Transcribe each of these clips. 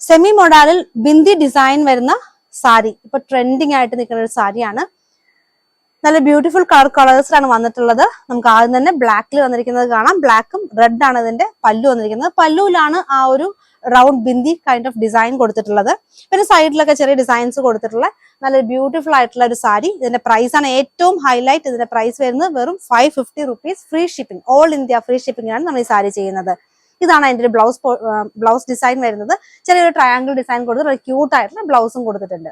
Semi മൊഡാലിൽ bindi design വരുന്ന സാരി ഇപ്പൊ trending ആയിട്ട് നിൽക്കുന്ന ഒരു സാരിയാണ്. നല്ല ബ്യൂട്ടിഫുൾ കളേഴ്സിലാണ് വന്നിട്ടുള്ളത്. നമുക്ക് ആദ്യം തന്നെ ബ്ലാക്കിൽ വന്നിരിക്കുന്നത് കാണാം. ബ്ലാക്കും റെഡ് ആണ് ഇതിന്റെ പല്ലു വന്നിരിക്കുന്നത്. പല്ലുവിലാണ് ആ ഒരു round bindi kind of design കൊടുത്തിട്ടുള്ളത്. പിന്നെ സൈഡിലൊക്കെ ചെറിയ ഡിസൈൻസ് കൊടുത്തിട്ടുള്ള നല്ല ബ്യൂട്ടിഫുൾ ആയിട്ടുള്ള ഒരു സാരി. ഇതിന്റെ പ്രൈസ് ആണ് ഏറ്റവും ഹൈലൈറ്റ്. ഇതിന്റെ പ്രൈസ് വരുന്നത് വെറും 550 rupees, free shipping, all India free shipping ആണ് നമ്മൾ ഈ സാരി ചെയ്യുന്നത്. ഇതാണ് അതിന്റെ ഒരു ബ്ലൗസ് ഡിസൈൻ വരുന്നത്. ചെറിയൊരു ട്രയാങ്കിൾ ഡിസൈൻ കൊടുത്തിട്ട് ക്യൂട്ട് ആയിട്ടുള്ള ബ്ലൗസും കൊടുത്തിട്ടുണ്ട്.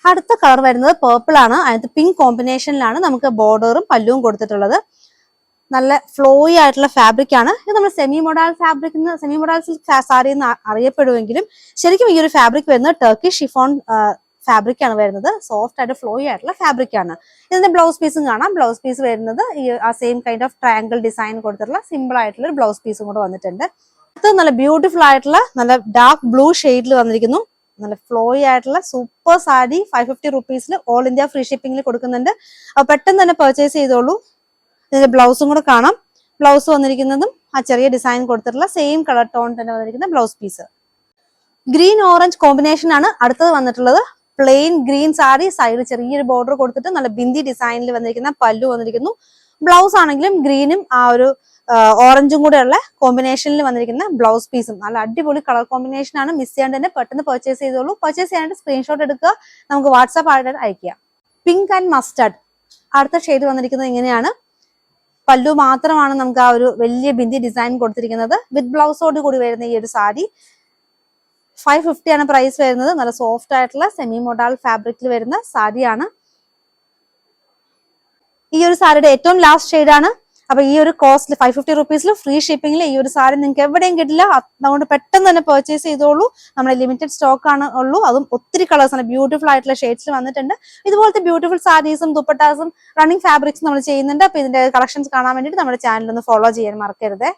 അടുത്ത കളർ വരുന്നത് പേർപ്പിൾ ആണ്. അതിനകത്ത് പിങ്ക് കോമ്പിനേഷനിലാണ് നമുക്ക് ബോർഡറും പല്ലുവും കൊടുത്തിട്ടുള്ളത്. നല്ല ഫ്ലോയി ആയിട്ടുള്ള ഫാബ്രിക് ആണ്. ഇത് നമ്മൾ സെമി മൊഡാൽ സിൽക്ക് സാരി എന്ന് അറിയപ്പെടുമെങ്കിലും ശരിക്കും ഈ ഒരു ഫാബ്രിക് വരുന്നത് ടർക്കിഷ് ഷിഫോൺ ഫാബ്രിക് ആണ് വരുന്നത്. സോഫ്റ്റ് ആയിട്ട് ഫ്ലോയി ആയിട്ടുള്ള ഫാബ്രിക് ആണ്. ഇതിന്റെ ബ്ലൗസ് പീസും കാണാം. ബ്ലൗസ് പീസ് വരുന്നത് ഈ ആ same kind of triangle design കൊടുത്തിട്ടുള്ള സിമ്പിൾ ആയിട്ടുള്ള ഒരു ബ്ലൗസ് പീസും കൂടെ വന്നിട്ടുണ്ട്. ഇത് നല്ല ബ്യൂട്ടിഫുൾ ആയിട്ടുള്ള നല്ല ഡാർക്ക് ബ്ലൂ ഷെയ്ഡിൽ വന്നിരിക്കുന്നു. നല്ല ഫ്ലോയി ആയിട്ടുള്ള super sari 550 rupees all India free ഷിപ്പിംഗിൽ കൊടുക്കുന്നുണ്ട്. അപ്പൊ പെട്ടെന്ന് തന്നെ പർച്ചേസ് ചെയ്തോളൂ. ഇതിന്റെ ബ്ലൗസും കൂടെ കാണാം. ബ്ലൗസ് വന്നിരിക്കുന്നതും ആ ചെറിയ ഡിസൈൻ കൊടുത്തിട്ടുള്ള സെയിം കളർ ടോൺ തന്നെ വന്നിരിക്കുന്ന blouse piece. Green orange combination ആണ് അടുത്തത് വന്നിട്ടുള്ളത്. പ്ലെയിൻ ഗ്രീൻ സാരി, സൈഡ് ചെറിയൊരു ബോർഡർ കൊടുത്തിട്ട് നല്ല ബിന്ദി ഡിസൈനിൽ വന്നിരിക്കുന്ന പല്ലു വന്നിരിക്കുന്നു. ബ്ലൗസ് ആണെങ്കിലും ഗ്രീനും ആ ഒരു ഓറഞ്ചും കൂടെ ഉള്ള കോമ്പിനേഷനിൽ വന്നിരിക്കുന്ന ബ്ലൗസ് പീസും നല്ല അടിപൊളി കളർ കോമ്പിനേഷൻ ആണ്. മിസ് ചെയ്യാണ്ട് തന്നെ പെട്ടെന്ന് പർച്ചേസ് ചെയ്തോളൂ. പർച്ചേസ് ചെയ്യാനായിട്ട് സ്ക്രീൻഷോട്ട് എടുക്കുക, നമുക്ക് വാട്സാപ്പ് ആയിട്ട് അയക്കുക. പിങ്ക് ആൻഡ് മസ്റ്റർഡ് അടുത്ത ഷെയ്ഡ് വന്നിരിക്കുന്നത് ഇങ്ങനെയാണ്. പല്ലു മാത്രമാണ് നമുക്ക് ആ ഒരു വലിയ ബിന്ദി ഡിസൈൻ കൊടുത്തിരിക്കുന്നത്. വിത്ത് ബ്ലൗസോട് കൂടി വരുന്ന ഈ ഒരു സാരി 550 ആണ് പ്രൈസ് വരുന്നത്. നല്ല സോഫ്റ്റ് ആയിട്ടുള്ള സെമി മൊഡാൽ ഫാബ്രിക്കിൽ വരുന്ന സാരിയാണ്. ഈ ഒരു സാരിയുടെ ഏറ്റവും ലാസ്റ്റ് ഷെയ്ഡാണ്. അപ്പൊ ഈ ഒരു കോസ്റ്റ് 550 rupees ഫ്രീ ഷിപ്പിംഗിൽ ഈ ഒരു സാരി നിങ്ങൾക്ക് എവിടെയും കിട്ടില്ല. അതുകൊണ്ട് പെട്ടെന്ന് തന്നെ പർച്ചേസ് ചെയ്തോളൂ. നമ്മുടെ ലിമിറ്റഡ് സ്റ്റോക്ക് ആണ് ഉള്ളൂ. അതും ഒത്തിരി കളേഴ്സ് ആണ്, ബ്യൂട്ടിഫുൾ ആയിട്ടുള്ള ഷെയ്ഡ്സിൽ വന്നിട്ടുണ്ട്. ഇതുപോലത്തെ ബ്യൂട്ടിഫുൾ സാരീസും ദുപ്പട്ടാസും റണ്ണിങ് ഫാബ്രിക്സും നമ്മൾ ചെയ്യുന്നുണ്ട്. അപ്പൊ ഇതിന്റെ കളക്ഷൻസ് കാണാൻ വേണ്ടിയിട്ട് നമ്മുടെ ചാനൽ ഒന്ന് ഫോളോ ചെയ്യാൻ മറക്കരുത്.